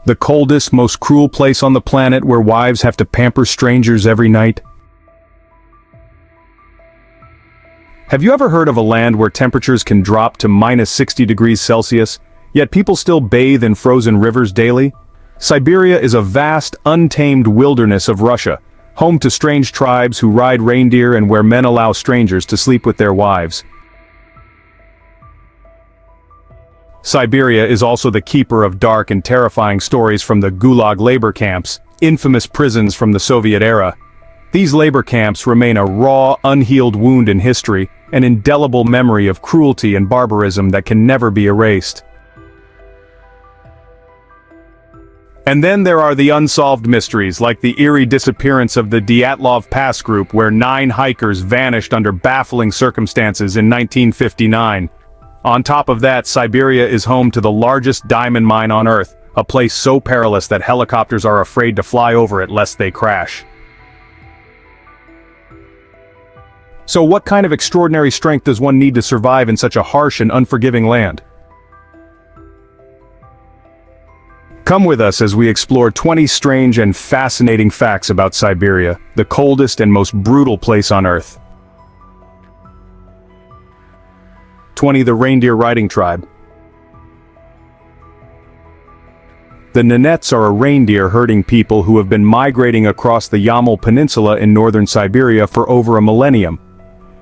The coldest, most cruel place on the planet where wives have to pamper strangers every night? Have you ever heard of a land where temperatures can drop to minus 60 degrees Celsius, yet people still bathe in frozen rivers daily? Siberia is a vast, untamed wilderness of Russia, home to strange tribes who ride reindeer and where men allow strangers to sleep with their wives. Siberia is also the keeper of dark and terrifying stories from the Gulag labor camps, infamous prisons from the Soviet era. These labor camps remain a raw, unhealed wound in history, an indelible memory of cruelty and barbarism that can never be erased. And then there are the unsolved mysteries, like the eerie disappearance of the Dyatlov Pass group, where 9 hikers vanished under baffling circumstances in 1959. On top of that, Siberia is home to the largest diamond mine on Earth, a place so perilous that helicopters are afraid to fly over it lest they crash. So what kind of extraordinary strength does one need to survive in such a harsh and unforgiving land? Come with us as we explore 20 strange and fascinating facts about Siberia, the coldest and most brutal place on Earth. 20. The reindeer riding tribe. The Nenets are a reindeer herding people who have been migrating across the Yamal Peninsula in northern Siberia for over a millennium.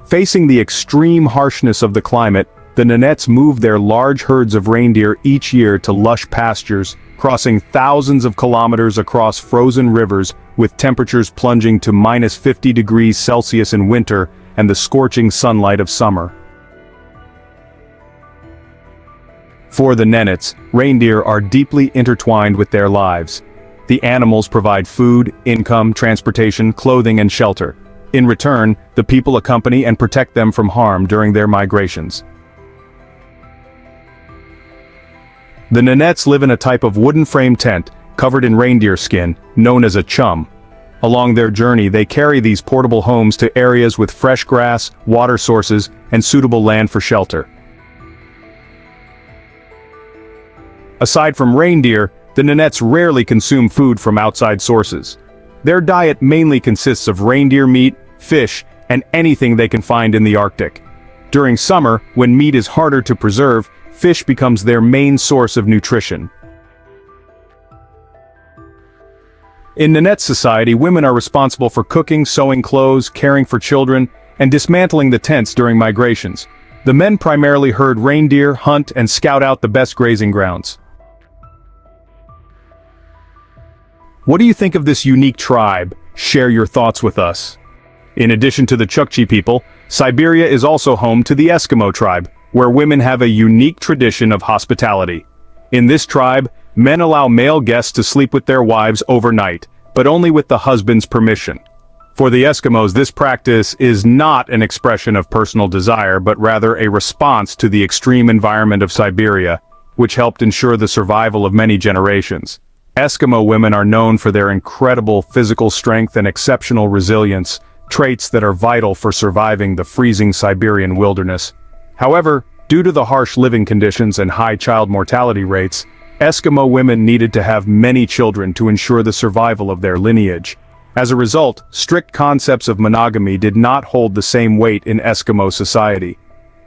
Facing the extreme harshness of the climate, the Nenets move their large herds of reindeer each year to lush pastures, crossing thousands of kilometers across frozen rivers with temperatures plunging to minus 50 degrees Celsius in winter and the scorching sunlight of summer. For the Nenets, reindeer are deeply intertwined with their lives. The animals provide food, income, transportation, clothing, and shelter. In return, the people accompany and protect them from harm during their migrations. The Nenets live in a type of wooden frame tent, covered in reindeer skin, known as a chum. Along their journey, they carry these portable homes to areas with fresh grass, water sources, and suitable land for shelter. Aside from reindeer, the Nenets rarely consume food from outside sources. Their diet mainly consists of reindeer meat, fish, and anything they can find in the Arctic. During summer, when meat is harder to preserve, fish becomes their main source of nutrition. In Nenet society, women are responsible for cooking, sewing clothes, caring for children, and dismantling the tents during migrations. The men primarily herd reindeer, hunt, and scout out the best grazing grounds. What do you think of this unique tribe? Share your thoughts with us. In addition to the Chukchi people, Siberia is also home to the Eskimo tribe, where women have a unique tradition of hospitality. In this tribe, men allow male guests to sleep with their wives overnight, but only with the husband's permission. For the Eskimos, this practice is not an expression of personal desire, but rather a response to the extreme environment of Siberia, which helped ensure the survival of many generations. Eskimo women are known for their incredible physical strength and exceptional resilience, traits that are vital for surviving the freezing Siberian wilderness. However, due to the harsh living conditions and high child mortality rates, Eskimo women needed to have many children to ensure the survival of their lineage. As a result, strict concepts of monogamy did not hold the same weight in Eskimo society.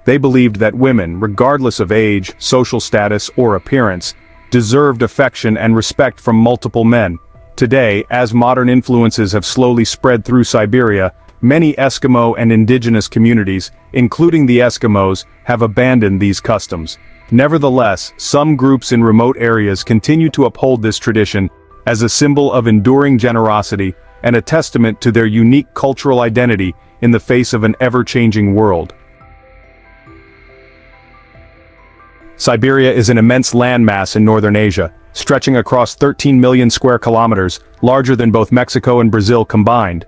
They believed that women, regardless of age, social status, or appearance, deserved affection and respect from multiple men. Today, as modern influences have slowly spread through Siberia, many Eskimo and indigenous communities, including the Eskimos, have abandoned these customs. Nevertheless, some groups in remote areas continue to uphold this tradition as a symbol of enduring generosity and a testament to their unique cultural identity in the face of an ever-changing world. Siberia is an immense landmass in northern Asia, stretching across 13 million square kilometers, larger than both Mexico and Brazil combined.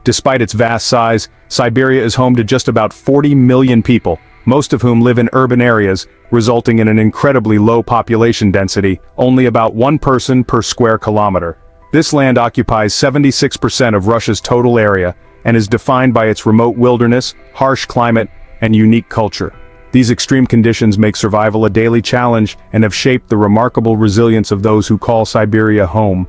Despite its vast size, Siberia is home to just about 40 million people, most of whom live in urban areas, resulting in an incredibly low population density, only about 1 person per square kilometer. This land occupies 76% of Russia's total area, and is defined by its remote wilderness, harsh climate, and unique culture. These extreme conditions make survival a daily challenge and have shaped the remarkable resilience of those who call Siberia home.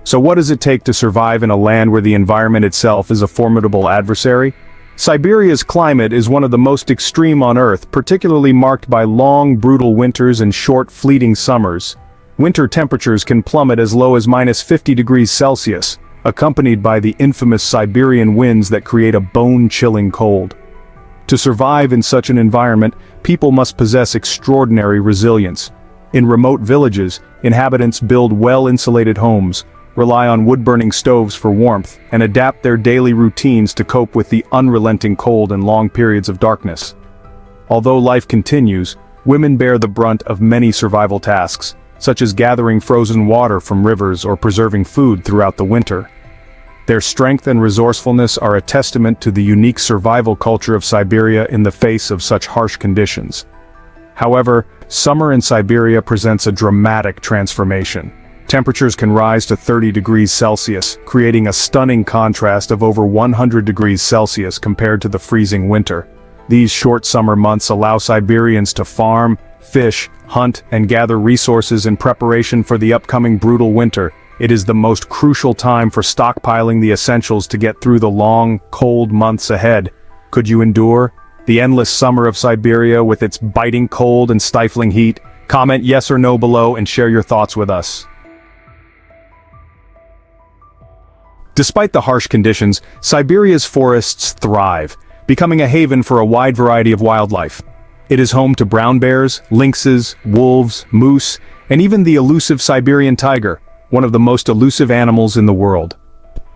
So what does it take to survive in a land where the environment itself is a formidable adversary? Siberia's climate is one of the most extreme on Earth, particularly marked by long, brutal winters and short, fleeting summers. Winter temperatures can plummet as low as -50 degrees Celsius, accompanied by the infamous Siberian winds that create a bone-chilling cold. To survive in such an environment, people must possess extraordinary resilience. In remote villages, inhabitants build well-insulated homes, rely on wood-burning stoves for warmth, and adapt their daily routines to cope with the unrelenting cold and long periods of darkness. Although life continues, women bear the brunt of many survival tasks, such as gathering frozen water from rivers or preserving food throughout the winter. Their strength and resourcefulness are a testament to the unique survival culture of Siberia in the face of such harsh conditions. However, summer in Siberia presents a dramatic transformation. Temperatures can rise to 30 degrees Celsius, creating a stunning contrast of over 100 degrees Celsius compared to the freezing winter. These short summer months allow Siberians to farm, fish, hunt, and gather resources in preparation for the upcoming brutal winter. It is the most crucial time for stockpiling the essentials to get through the long, cold months ahead. Could you endure the endless summer of Siberia with its biting cold and stifling heat? Comment yes or no below and share your thoughts with us. Despite the harsh conditions, Siberia's forests thrive, becoming a haven for a wide variety of wildlife. It is home to brown bears, lynxes, wolves, moose, and even the elusive Siberian tiger, one of the most elusive animals in the world.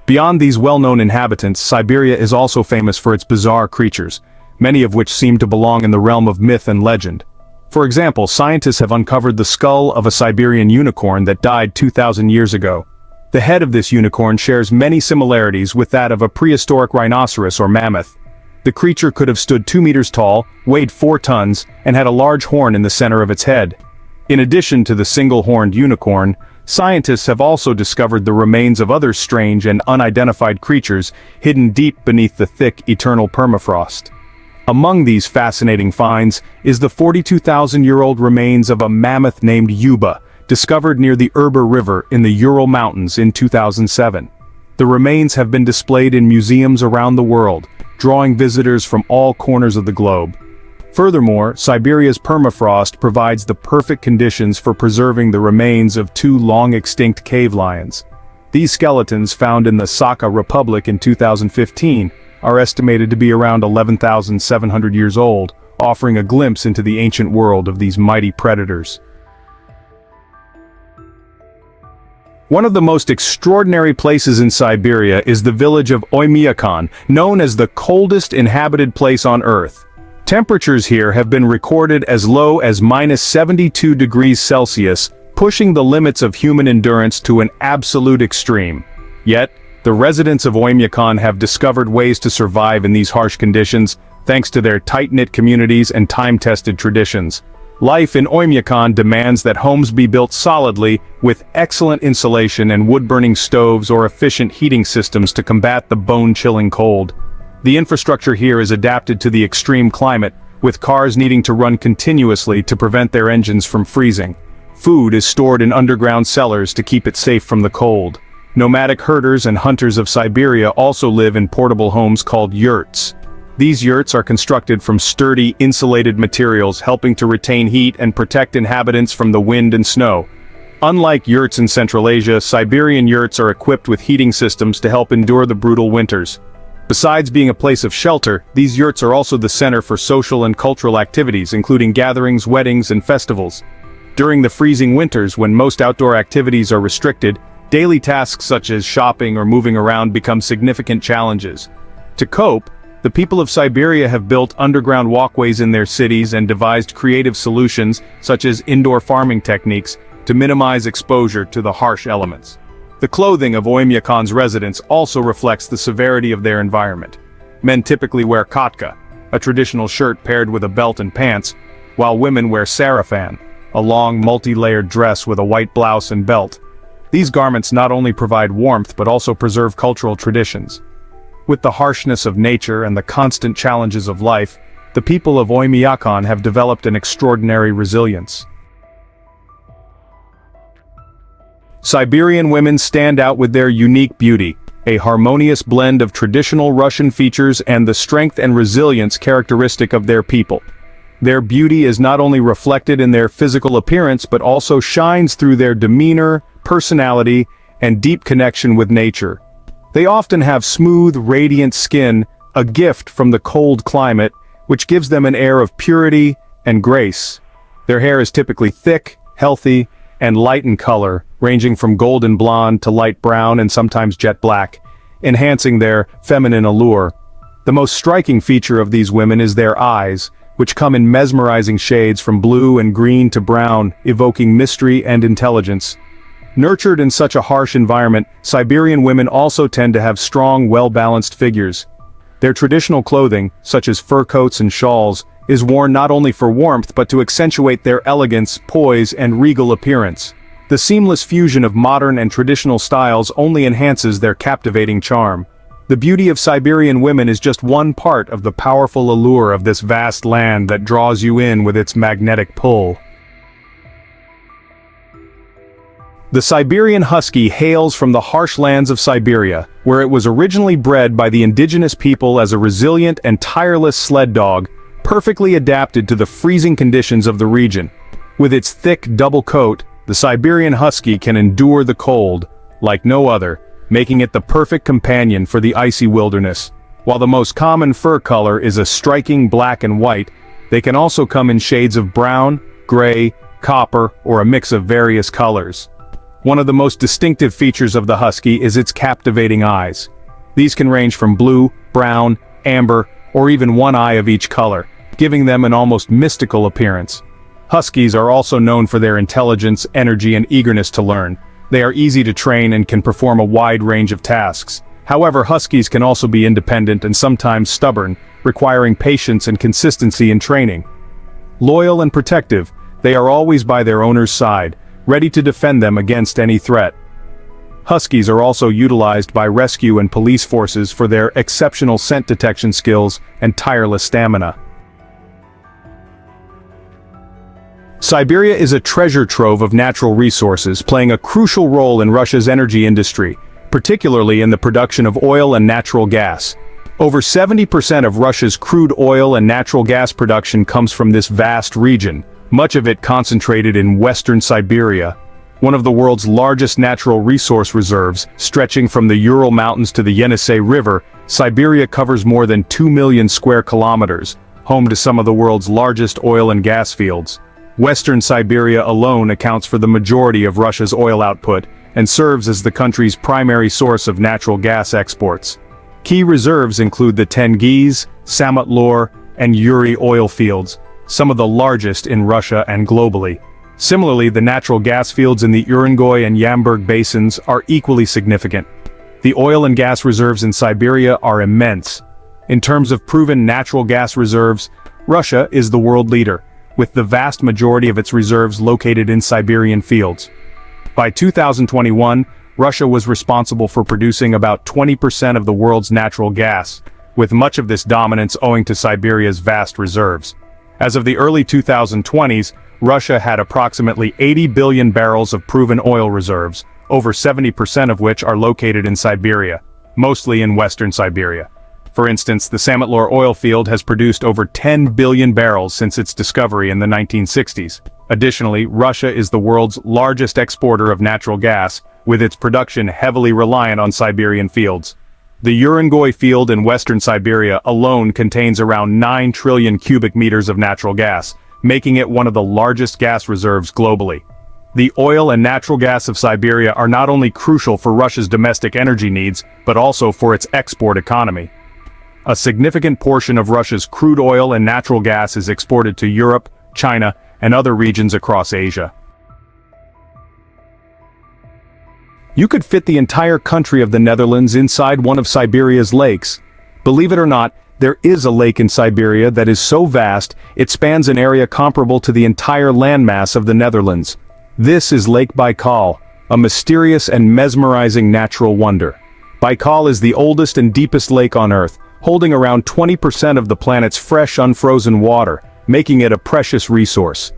Beyond these well-known inhabitants, Siberia is also famous for its bizarre creatures, many of which seem to belong in the realm of myth and legend. For example, scientists have uncovered the skull of a Siberian unicorn that died 2,000 years ago. The head of this unicorn shares many similarities with that of a prehistoric rhinoceros or mammoth. The creature could have stood 2 meters tall, weighed 4 tons, and had a large horn in the center of its head. In addition to the single-horned unicorn, scientists have also discovered the remains of other strange and unidentified creatures hidden deep beneath the thick, eternal permafrost. Among these fascinating finds is the 42,000-year-old remains of a mammoth named Yuba, discovered near the Erber River in the Ural Mountains in 2007. The remains have been displayed in museums around the world, drawing visitors from all corners of the globe. Furthermore, Siberia's permafrost provides the perfect conditions for preserving the remains of 2 long-extinct cave lions. These skeletons, found in the Sakha Republic in 2015, are estimated to be around 11,700 years old, offering a glimpse into the ancient world of these mighty predators. One of the most extraordinary places in Siberia is the village of Oymyakon, known as the coldest inhabited place on Earth. Temperatures here have been recorded as low as -72 degrees Celsius, pushing the limits of human endurance to an absolute extreme. Yet, the residents of Oymyakon have discovered ways to survive in these harsh conditions, thanks to their tight-knit communities and time-tested traditions. Life in Oymyakon demands that homes be built solidly, with excellent insulation and wood-burning stoves or efficient heating systems to combat the bone-chilling cold. The infrastructure here is adapted to the extreme climate, with cars needing to run continuously to prevent their engines from freezing. Food is stored in underground cellars to keep it safe from the cold. Nomadic herders and hunters of Siberia also live in portable homes called yurts. These yurts are constructed from sturdy, insulated materials, helping to retain heat and protect inhabitants from the wind and snow. Unlike yurts in Central Asia, Siberian yurts are equipped with heating systems to help endure the brutal winters. Besides being a place of shelter, these yurts are also the center for social and cultural activities, including gatherings, weddings, and festivals. During the freezing winters, when most outdoor activities are restricted, daily tasks such as shopping or moving around become significant challenges. To cope, the people of Siberia have built underground walkways in their cities and devised creative solutions, such as indoor farming techniques, to minimize exposure to the harsh elements. The clothing of Oymyakon's residents also reflects the severity of their environment. Men typically wear katka, a traditional shirt paired with a belt and pants, while women wear sarafan, a long multi-layered dress with a white blouse and belt. These garments not only provide warmth but also preserve cultural traditions. With the harshness of nature and the constant challenges of life, the people of Oymyakon have developed an extraordinary resilience. Siberian women stand out with their unique beauty, a harmonious blend of traditional Russian features and the strength and resilience characteristic of their people. Their beauty is not only reflected in their physical appearance but also shines through their demeanor, personality, and deep connection with nature. They often have smooth, radiant skin, a gift from the cold climate, which gives them an air of purity and grace. Their hair is typically thick, healthy, and light in color, ranging from golden blonde to light brown and sometimes jet black, enhancing their feminine allure. The most striking feature of these women is their eyes, which come in mesmerizing shades from blue and green to brown, evoking mystery and intelligence. Nurtured in such a harsh environment, Siberian women also tend to have strong, well-balanced figures. Their traditional clothing, such as fur coats and shawls, is worn not only for warmth but to accentuate their elegance, poise, and regal appearance. The seamless fusion of modern and traditional styles only enhances their captivating charm. The beauty of Siberian women is just one part of the powerful allure of this vast land that draws you in with its magnetic pull. The Siberian Husky hails from the harsh lands of Siberia, where it was originally bred by the indigenous people as a resilient and tireless sled dog, perfectly adapted to the freezing conditions of the region. With its thick double coat, the Siberian Husky can endure the cold, like no other, making it the perfect companion for the icy wilderness. While the most common fur color is a striking black and white, they can also come in shades of brown, gray, copper, or a mix of various colors. One of the most distinctive features of the Husky is its captivating eyes. These can range from blue, brown, amber, or even one eye of each color, giving them an almost mystical appearance. Huskies are also known for their intelligence, energy, and eagerness to learn. They are easy to train and can perform a wide range of tasks. However, Huskies can also be independent and sometimes stubborn, requiring patience and consistency in training. Loyal and protective, they are always by their owner's side, ready to defend them against any threat. Huskies are also utilized by rescue and police forces for their exceptional scent detection skills and tireless stamina. Siberia is a treasure trove of natural resources, playing a crucial role in Russia's energy industry, particularly in the production of oil and natural gas. Over 70% of Russia's crude oil and natural gas production comes from this vast region, much of it concentrated in western Siberia. One of the world's largest natural resource reserves, stretching from the Ural Mountains to the Yenisei River, Siberia covers more than 2 million square kilometers, home to some of the world's largest oil and gas fields. Western Siberia alone accounts for the majority of Russia's oil output and serves as the country's primary source of natural gas exports. Key reserves include the Tengiz, Samotlor, and Yuri oil fields, some of the largest in Russia and globally. Similarly, the natural gas fields in the Urengoy and Yamburg basins are equally significant. The oil and gas reserves in Siberia are immense. In terms of proven natural gas reserves, Russia is the world leader, with the vast majority of its reserves located in Siberian fields. By 2021, Russia was responsible for producing about 20% of the world's natural gas, with much of this dominance owing to Siberia's vast reserves. As of the early 2020s, Russia had approximately 80 billion barrels of proven oil reserves, over 70% of which are located in Siberia, mostly in western Siberia. For instance, the Samotlor oil field has produced over 10 billion barrels since its discovery in the 1960s. Additionally, Russia is the world's largest exporter of natural gas, with its production heavily reliant on Siberian fields. The Urengoy field in western Siberia alone contains around 9 trillion cubic meters of natural gas, making it one of the largest gas reserves globally. The oil and natural gas of Siberia are not only crucial for Russia's domestic energy needs, but also for its export economy. A significant portion of Russia's crude oil and natural gas is exported to Europe, China, and other regions across Asia. You could fit the entire country of the Netherlands inside one of Siberia's lakes. Believe it or not, there is a lake in Siberia that is so vast, it spans an area comparable to the entire landmass of the Netherlands. This is Lake Baikal, a mysterious and mesmerizing natural wonder. Baikal is the oldest and deepest lake on Earth, holding around 20% of the planet's fresh unfrozen water, making it a precious resource.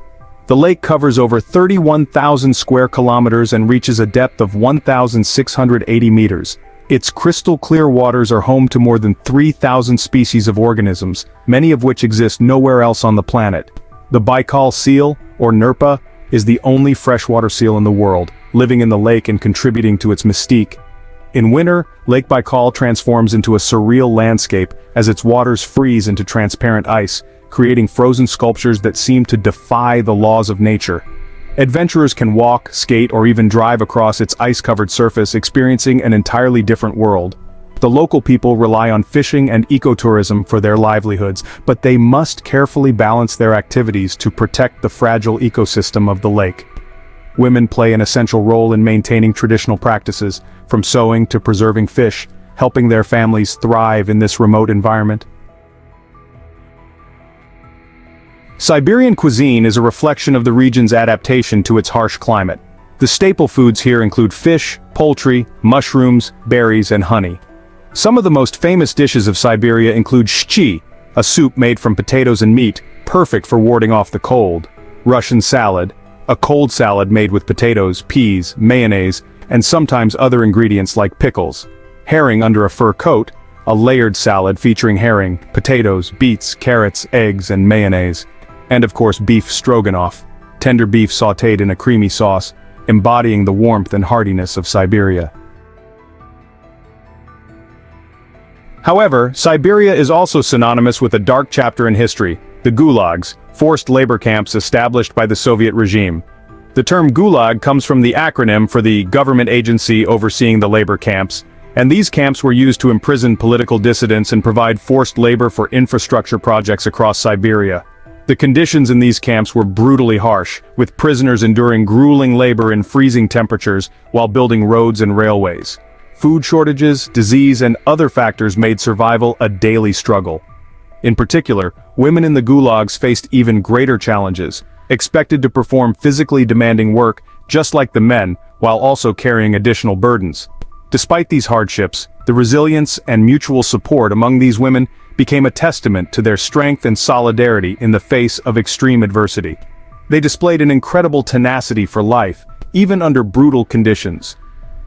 The lake covers over 31,000 square kilometers and reaches a depth of 1,680 meters. Its crystal-clear waters are home to more than 3,000 species of organisms, many of which exist nowhere else on the planet. The Baikal seal, or Nerpa, is the only freshwater seal in the world, living in the lake and contributing to its mystique. In winter, Lake Baikal transforms into a surreal landscape as its waters freeze into transparent ice, creating frozen sculptures that seem to defy the laws of nature. Adventurers can walk, skate, or even drive across its ice-covered surface, experiencing an entirely different world. The local people rely on fishing and ecotourism for their livelihoods, but they must carefully balance their activities to protect the fragile ecosystem of the lake. Women play an essential role in maintaining traditional practices, from sewing to preserving fish, helping their families thrive in this remote environment. Siberian cuisine is a reflection of the region's adaptation to its harsh climate. The staple foods here include fish, poultry, mushrooms, berries, and honey. Some of the most famous dishes of Siberia include shchi, a soup made from potatoes and meat, perfect for warding off the cold; Russian salad, a cold salad made with potatoes, peas, mayonnaise, and sometimes other ingredients like pickles; herring under a fur coat, a layered salad featuring herring, potatoes, beets, carrots, eggs, and mayonnaise; and of course beef stroganoff, tender beef sautéed in a creamy sauce, embodying the warmth and heartiness of Siberia. However, Siberia is also synonymous with a dark chapter in history, the gulags, forced labor camps established by the Soviet regime. The term gulag comes from the acronym for the government agency overseeing the labor camps, and these camps were used to imprison political dissidents and provide forced labor for infrastructure projects across Siberia. The conditions in these camps were brutally harsh, with prisoners enduring grueling labor in freezing temperatures while building roads and railways. Food shortages, disease, and other factors made survival a daily struggle. In particular, women in the gulags faced even greater challenges, expected to perform physically demanding work just like the men, while also carrying additional burdens. Despite these hardships, the resilience and mutual support among these women became a testament to their strength and solidarity in the face of extreme adversity. They displayed an incredible tenacity for life, even under brutal conditions.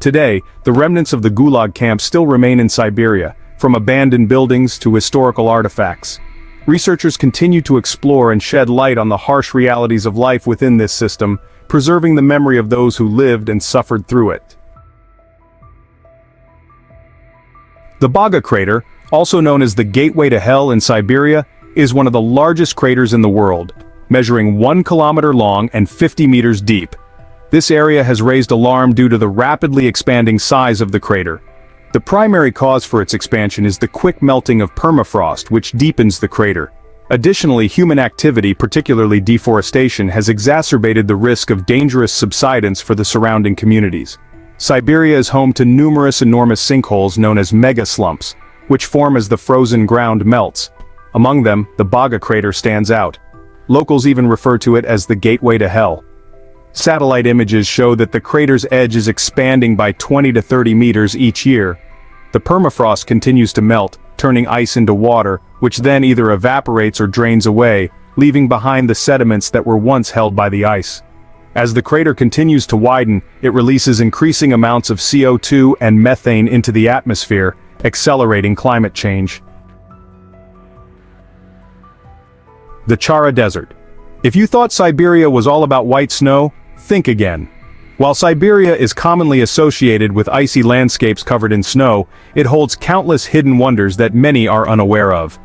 Today, the remnants of the gulag camps still remain in Siberia, from abandoned buildings to historical artifacts. Researchers continue to explore and shed light on the harsh realities of life within this system, preserving the memory of those who lived and suffered through it. The Baga crater, also known as the Gateway to Hell in Siberia, is one of the largest craters in the world, measuring 1 kilometer long and 50 meters deep. This area has raised alarm due to the rapidly expanding size of the crater. The primary cause for its expansion is the quick melting of permafrost, which deepens the crater. Additionally, human activity, particularly deforestation, has exacerbated the risk of dangerous subsidence for the surrounding communities. Siberia is home to numerous enormous sinkholes known as mega-slumps, which form as the frozen ground melts. Among them, the Baga crater stands out. Locals even refer to it as the Gateway to Hell. Satellite images show that the crater's edge is expanding by 20 to 30 meters each year. The permafrost continues to melt, turning ice into water, which then either evaporates or drains away, leaving behind the sediments that were once held by the ice. As the crater continues to widen, it releases increasing amounts of CO2 and methane into the atmosphere, accelerating climate change. The Chara Desert. If you thought Siberia was all about white snow, think again. While Siberia is commonly associated with icy landscapes covered in snow, it holds countless hidden wonders that many are unaware of.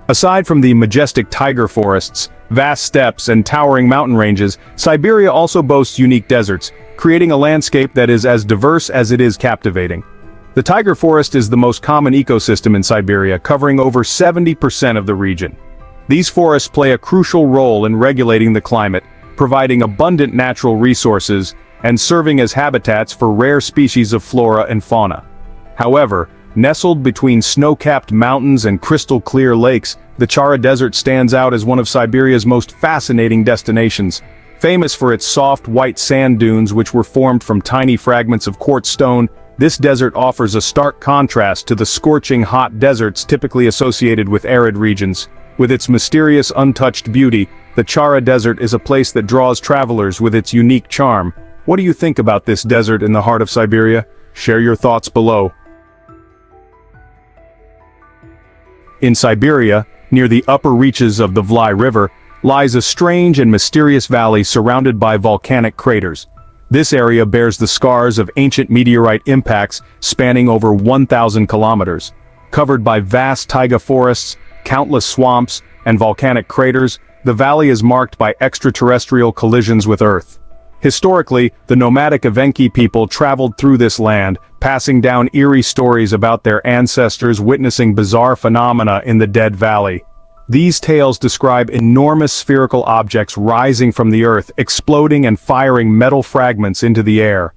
Aside from the majestic taiga forests, vast steppes, and towering mountain ranges, Siberia also boasts unique deserts, creating a landscape that is as diverse as it is captivating. The taiga forest is the most common ecosystem in Siberia, covering over 70% of the region. These forests play a crucial role in regulating the climate, providing abundant natural resources, and serving as habitats for rare species of flora and fauna. However, nestled between snow-capped mountains and crystal-clear lakes, the Chara Desert stands out as one of Siberia's most fascinating destinations. Famous for its soft white sand dunes which were formed from tiny fragments of quartz stone, This desert offers a stark contrast to the scorching hot deserts typically associated with arid regions. With its mysterious untouched beauty, the Chara Desert is a place that draws travelers with its unique charm. What do you think about this desert in the heart of Siberia? Share your thoughts below. In Siberia, near the upper reaches of the Vly River, lies a strange and mysterious valley surrounded by volcanic craters. This area bears the scars of ancient meteorite impacts spanning over 1,000 kilometers. Covered by vast taiga forests, countless swamps, and volcanic craters, the valley is marked by extraterrestrial collisions with Earth. Historically, the nomadic Evenki people traveled through this land, passing down eerie stories about their ancestors witnessing bizarre phenomena in the Dead Valley. These tales describe enormous spherical objects rising from the earth, exploding and firing metal fragments into the air.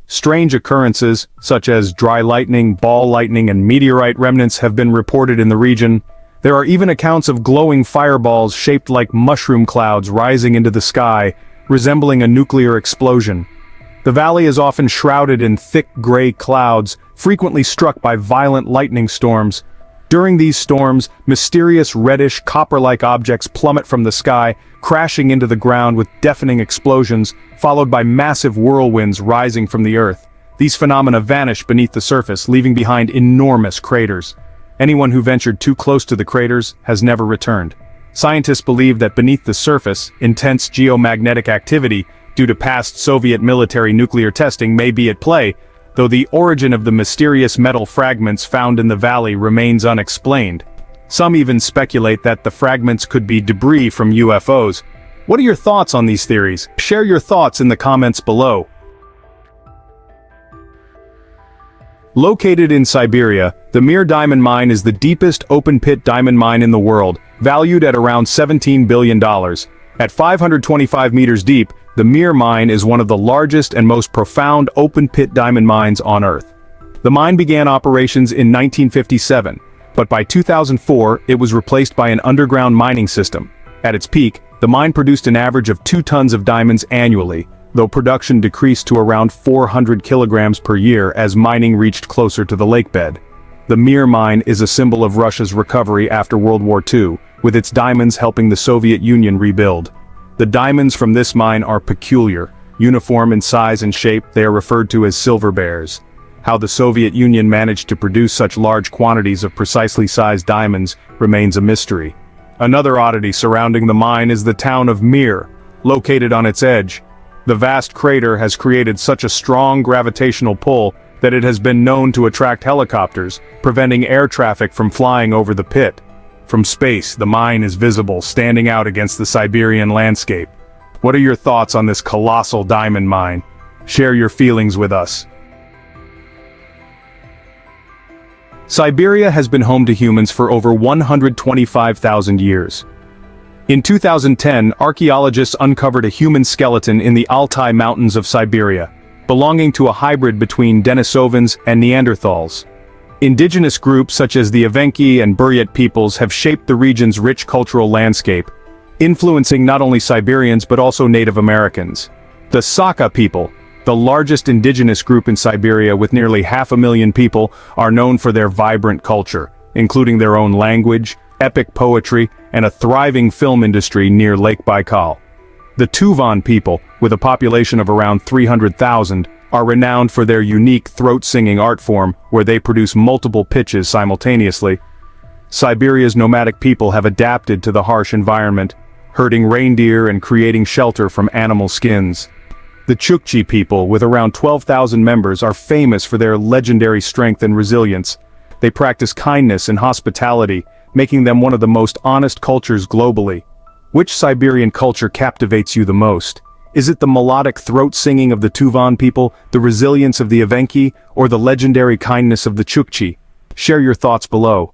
Strange occurrences, such as dry lightning, ball lightning, and meteorite remnants have been reported in the region. There are even accounts of glowing fireballs shaped like mushroom clouds rising into the sky, resembling a nuclear explosion. The valley is often shrouded in thick gray clouds, frequently struck by violent lightning storms. During these storms, mysterious reddish, copper-like objects plummet from the sky, crashing into the ground with deafening explosions, followed by massive whirlwinds rising from the earth. These phenomena vanish beneath the surface, leaving behind enormous craters. Anyone who ventured too close to the craters has never returned. Scientists believe that beneath the surface, intense geomagnetic activity, due to past Soviet military nuclear testing, may be at play, though the origin of the mysterious metal fragments found in the valley remains unexplained. Some even speculate that the fragments could be debris from UFOs. What are your thoughts on these theories? Share your thoughts in the comments below. Located in Siberia, the Mir diamond mine is the deepest open-pit diamond mine in the world, valued at around $17 billion. At 525 meters deep, the Mir mine is one of the largest and most profound open-pit diamond mines on Earth. The mine began operations in 1957, but by 2004 it was replaced by an underground mining system. At its peak, the mine produced an average of 2 tons of diamonds annually, though production decreased to around 400 kilograms per year as mining reached closer to the lakebed. The Mir mine is a symbol of Russia's recovery after World War II, with its diamonds helping the Soviet Union rebuild. The diamonds from this mine are peculiar. Uniform in size and shape, they are referred to as silver bears. How the Soviet Union managed to produce such large quantities of precisely sized diamonds remains a mystery. Another oddity surrounding the mine is the town of Mir, located on its edge. The vast crater has created such a strong gravitational pull that it has been known to attract helicopters, preventing air traffic from flying over the pit. From space, the mine is visible, standing out against the Siberian landscape. What are your thoughts on this colossal diamond mine? Share your feelings with us. Siberia has been home to humans for over 125,000 years. In 2010, archaeologists uncovered a human skeleton in the Altai Mountains of Siberia, belonging to a hybrid between Denisovans and Neanderthals. Indigenous groups such as the Evenki and Buryat peoples have shaped the region's rich cultural landscape, influencing not only Siberians but also Native Americans. The Saka people, the largest indigenous group in Siberia with nearly 500,000 people, are known for their vibrant culture, including their own language, epic poetry, and a thriving film industry near Lake Baikal. The Tuvan people, with a population of around 300,000, are renowned for their unique throat-singing art form, where they produce multiple pitches simultaneously. Siberia's nomadic people have adapted to the harsh environment, herding reindeer and creating shelter from animal skins. The Chukchi people, with around 12,000 members, are famous for their legendary strength and resilience. They practice kindness and hospitality, making them one of the most honest cultures globally. Which Siberian culture captivates you the most? Is it the melodic throat singing of the Tuvan people, the resilience of the Evenki, or the legendary kindness of the Chukchi? Share your thoughts below.